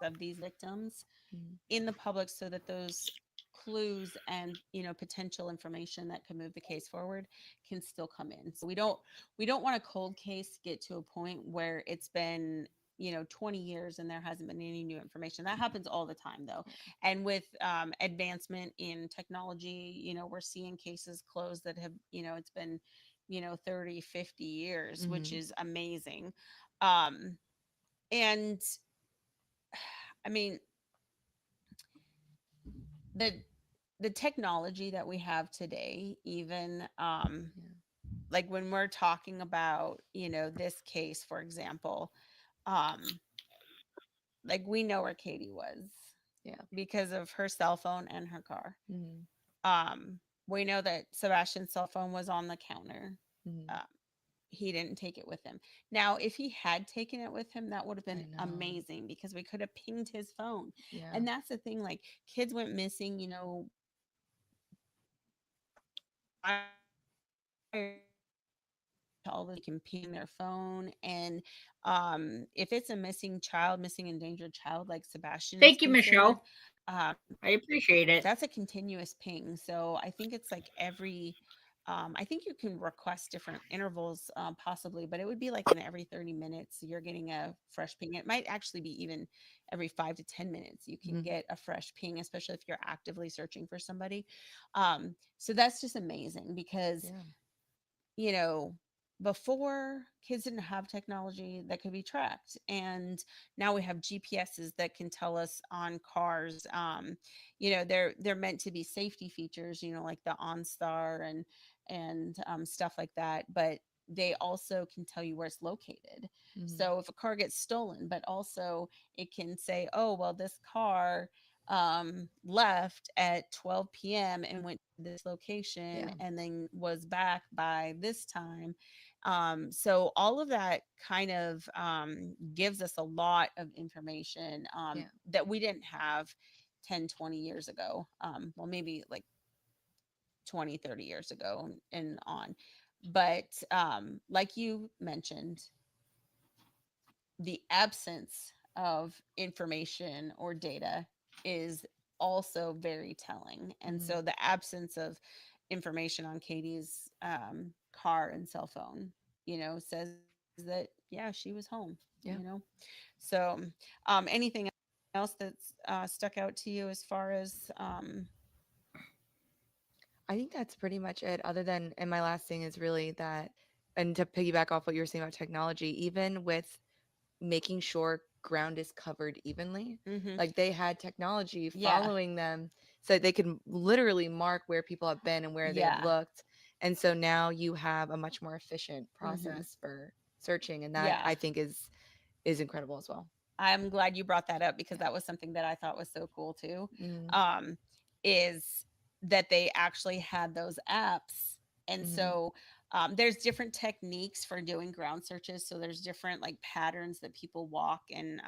Of these victims in the public, so that those clues and potential information that could move the case forward can still come in. So we don't want a cold case get to a point where it's been 20 years and there hasn't been any new information. That happens all the time though. And with advancement in technology, we're seeing cases close that have it's been 30, 50 years, which is amazing. And I mean, the technology that we have today, even like when we're talking about this case, for example, like we know where Katie was, because of her cell phone and her car. We know that Sebastian's cell phone was on the counter. He didn't take it with him. Now, if he had taken it with him, that would have been amazing, because we could have pinged his phone. And that's the thing, like kids went missing, all they can ping their phone. And if it's a missing endangered child, like Sebastian, thank you, Michelle. I appreciate it. That's a continuous ping. So I think it's like every I think you can request different intervals, possibly, but it would be like in every 30 minutes you're getting a fresh ping. It might actually be even every 5 to 10 minutes you can get a fresh ping, especially if you're actively searching for somebody. So that's just amazing, because before, kids didn't have technology that could be tracked, and now we have GPSs that can tell us on cars. They're meant to be safety features, like the OnStar and stuff like that. But they also can tell you where it's located. Mhm. So if a car gets stolen, but also it can say, oh, well, this car left at 12 p.m. and went to this location Yeah. and then was back by this time. So all of that kind of gives us a lot of information Yeah. that we didn't have 10, 20 years ago. Well, maybe like 20, 30 years ago and on. But like you mentioned, the absence of information or data is also very telling. And Mhm. so the absence of information on Katie's car and cell phone, says that, yeah, she was home, Yeah. So anything else that's stuck out to you as far as I think that's pretty much it. Other than, and my last thing is really that, and to piggyback off what you were saying about technology, even with making sure ground is covered evenly, Mhm. like they had technology Yeah. following them so they could literally mark where people have been and where they've Yeah. looked. And so now you have a much more efficient Mhm. process for searching. And that Yeah. I think is incredible as well. I'm glad you brought that up because that was something that I thought was so cool too. Mhm. Is that they actually had those apps. And Mhm. so there's different techniques for doing ground searches. So there's different like patterns that people walk and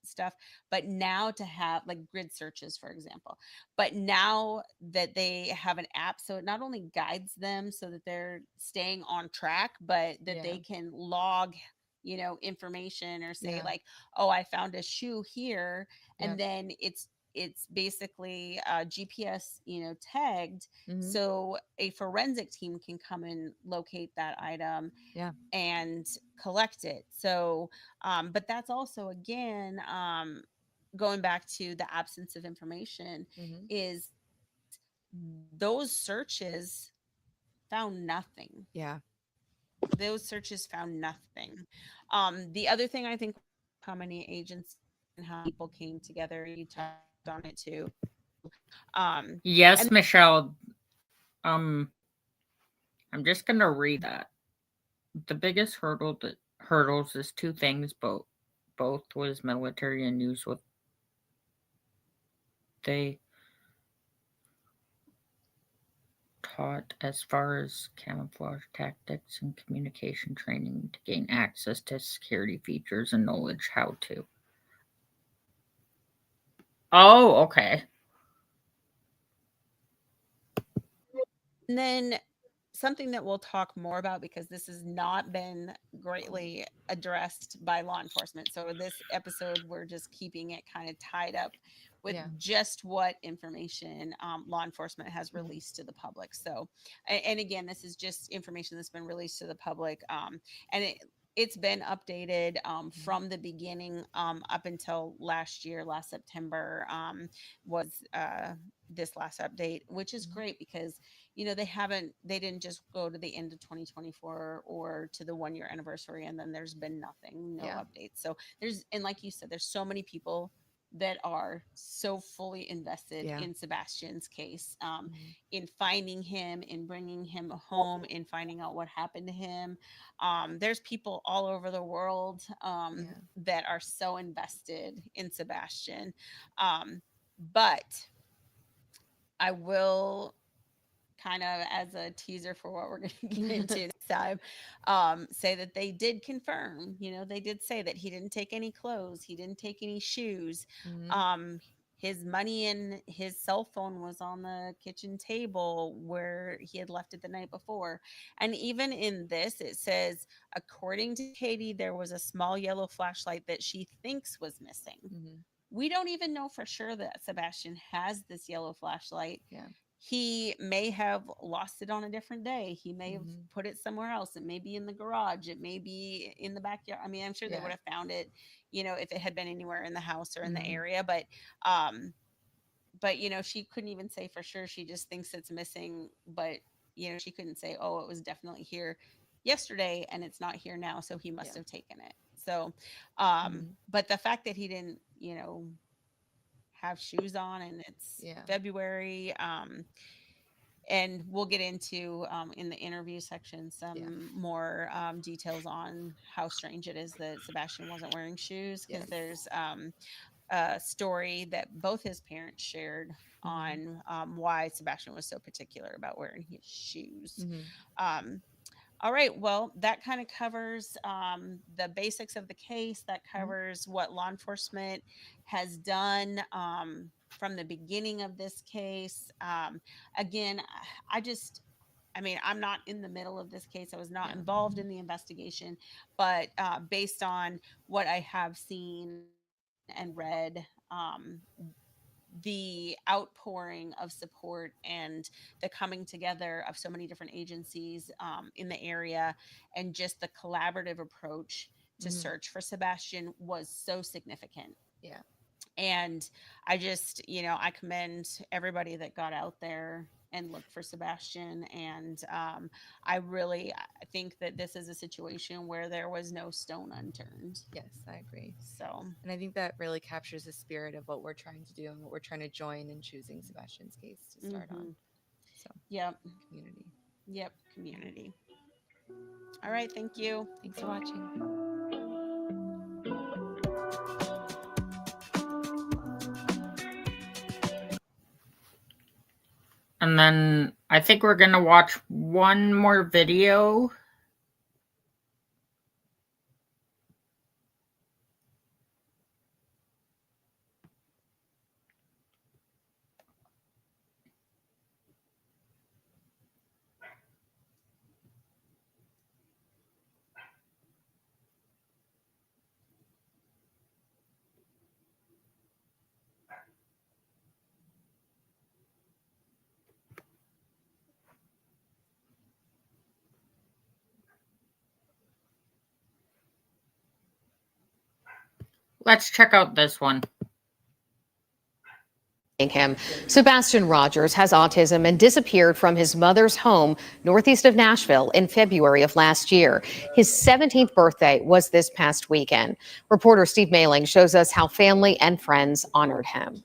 stuff. But now to have like grid searches, for example, but now that they have an app, so it not only guides them so that they're staying on track, but that they Yeah. can log information or say Yeah. like, oh, I found a shoe here, and Yep. then it's basically GPS tagged, Mhm. so a forensic team can come and locate that item Yeah. and collect it. So but that's also again going back to the absence of information, Mhm. is those searches found nothing. Yeah. Those searches found nothing. The other thing I think, how many agents and how people came together, you touched on it too. Yes, And Michelle. Um, I'm just gonna read that. The biggest hurdles is two things. Both was military and news. What they taught as far as camouflage tactics and communication training to gain access to security features and knowledge how to. Oh, okay. And then something that we'll talk more about, because this has not been greatly addressed by law enforcement. So this episode, we're just keeping it kind of tied up with Yeah. just what information law enforcement has released to the public. So, and again, this is just information that's been released to the public, and it's been updated from the beginning up until last year, last September was this last update, which is great because they didn't just go to the end of 2024 or to the 1 year anniversary and then there's been nothing, no Yeah. updates. So and like you said, there's so many people that are so fully invested Yeah. in Sebastian's case, Mhm. in finding him, in bringing him home, in finding out what happened to him. There's people all over the world Yeah. that are so invested in Sebastian. But I will kind of, as a teaser for what we're going to get into next time, say that they did confirm, they did say that he didn't take any clothes, he didn't take any shoes. Mhm. His money and his cell phone was on the kitchen table where he had left it the night before. And even in this, it says, according to Katie, there was a small yellow flashlight that she thinks was missing. Mhm. We don't even know for sure that Sebastian has this yellow flashlight. Yeah. He may have lost it on a different day. He may have Mhm. put it somewhere else. It may be in the garage. It may be in the backyard. I mean, I'm sure they Yeah. would have found it, if it had been anywhere in the house or in the Mhm. area. But she couldn't even say for sure. She just thinks it's missing. But she couldn't say, oh, it was definitely here yesterday and it's not here now, so he must Yeah. have taken it. So, Mhm. but the fact that he didn't, have shoes on and it's Yeah. February, and we'll get into in the interview section some more details on how strange it is that Sebastian wasn't wearing shoes, because there's a story that both his parents shared on why Sebastian was so particular about wearing his shoes. All right. Well, that kind of covers the basics of the case. That covers what law enforcement has done from the beginning of this case. Again, I mean, I'm not in the middle of this case. I was not involved in the investigation, but based on what I have seen and read, the outpouring of support and the coming together of so many different agencies in the area, and just the collaborative approach to search for Sebastian was so significant. Yeah. And I just, I commend everybody that got out there and looked for Sebastian. And I think that this is a situation where there was no stone unturned. Yes, I agree. So, and I think that really captures the spirit of what we're trying to do and what we're trying to join in choosing Sebastian's case to start on. So, community. Yep, community. All right, thank you. Thanks for watching. And then I think we're going to watch one more video. Let's check out this one. Him. Sebastian Rogers has autism and disappeared from his mother's home northeast of Nashville in February of last year. His 17th birthday was this past weekend. Reporter Steve Mailing shows us how family and friends honored him.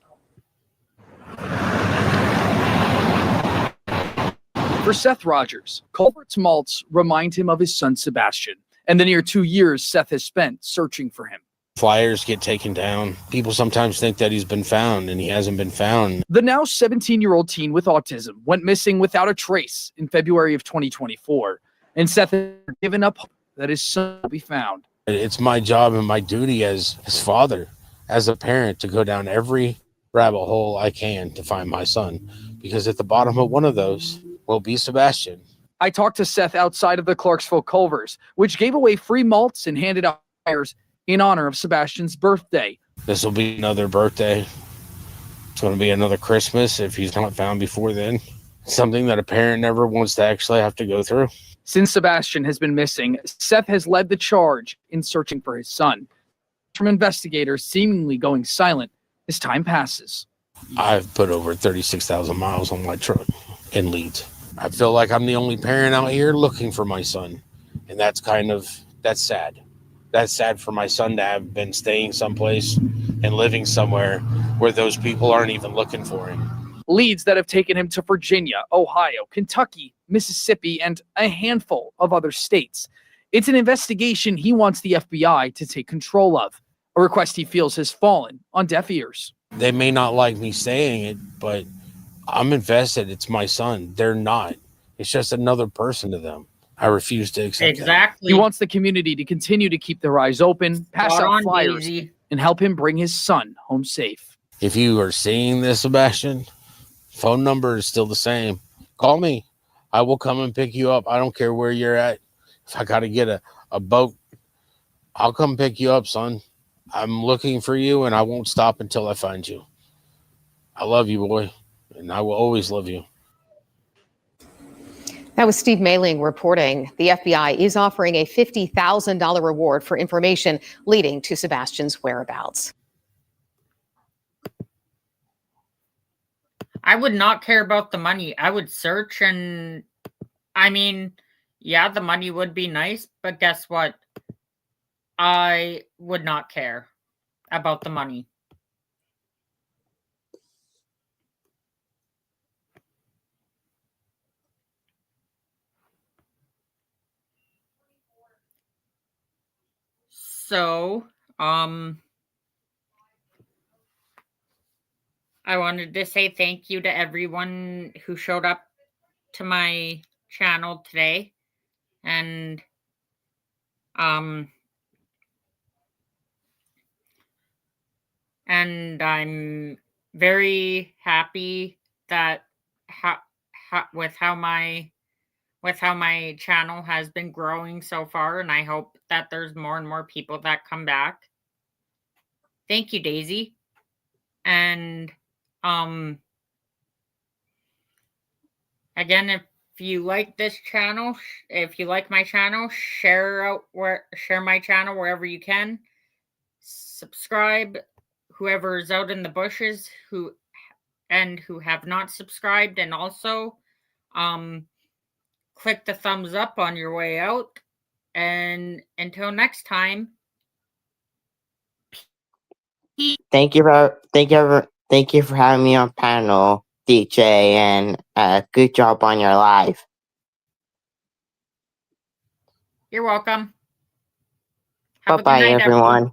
For Seth Rogers, Culvert's malts remind him of his son Sebastian, and the near 2 years Seth has spent searching for him. Flyers get taken down. People sometimes think that he's been found, and he hasn't been found. The now 17-year-old teen with autism went missing without a trace in February of 2024, and Seth has given up hope that his son will be found. It's my job and my duty as his father, as a parent, to go down every rabbit hole I can to find my son, because at the bottom of one of those will be Sebastian. I talked to Seth outside of the Clarksville Culvers, which gave away free malts and handed out flyers in honor of Sebastian's birthday. This will be another birthday. It's going to be another Christmas if he's not found before then. Something that a parent never wants to actually have to go through. Since Sebastian has been missing, Seth has led the charge in searching for his son. From investigators seemingly going silent as time passes. I've put over 36,000 miles on my truck in Leeds. I feel like I'm the only parent out here looking for my son. And that's sad. That's sad for my son to have been staying someplace and living somewhere where those people aren't even looking for him. Leads that have taken him to Virginia, Ohio, Kentucky, Mississippi, and a handful of other states. It's an investigation he wants the FBI to take control of, a request he feels has fallen on deaf ears. They may not like me saying it, but I'm invested. It's my son. They're not. It's just another person to them. I refuse to accept that. He wants the community to continue to keep their eyes open, pass out flyers, and help him bring his son home safe. If you are seeing this, Sebastian, phone number is still the same. Call me. I will come and pick you up. I don't care where you're at. If I got to get a boat, I'll come pick you up, son. I'm looking for you, and I won't stop until I find you. I love you, boy, and I will always love you. That was Steve Mailing reporting. The FBI is offering a $50,000 reward for information leading to Sebastian's whereabouts. I would not care about the money. I would search, and I mean, yeah, the money would be nice, but guess what? I would not care about the money. So, I wanted to say thank you to everyone who showed up to my channel today. And I'm very happy that with how my channel has been growing so far, and I hope that there's more and more people that come back. Thank you, Daisy. And again, if you like this channel, if you like my channel, share my channel wherever you can. Subscribe, whoever's out in the bushes who have not subscribed, and also click the thumbs up on your way out. And until next time, Thank you for having me on panel, DJ, and good job on your live. You're welcome. Bye bye, everyone.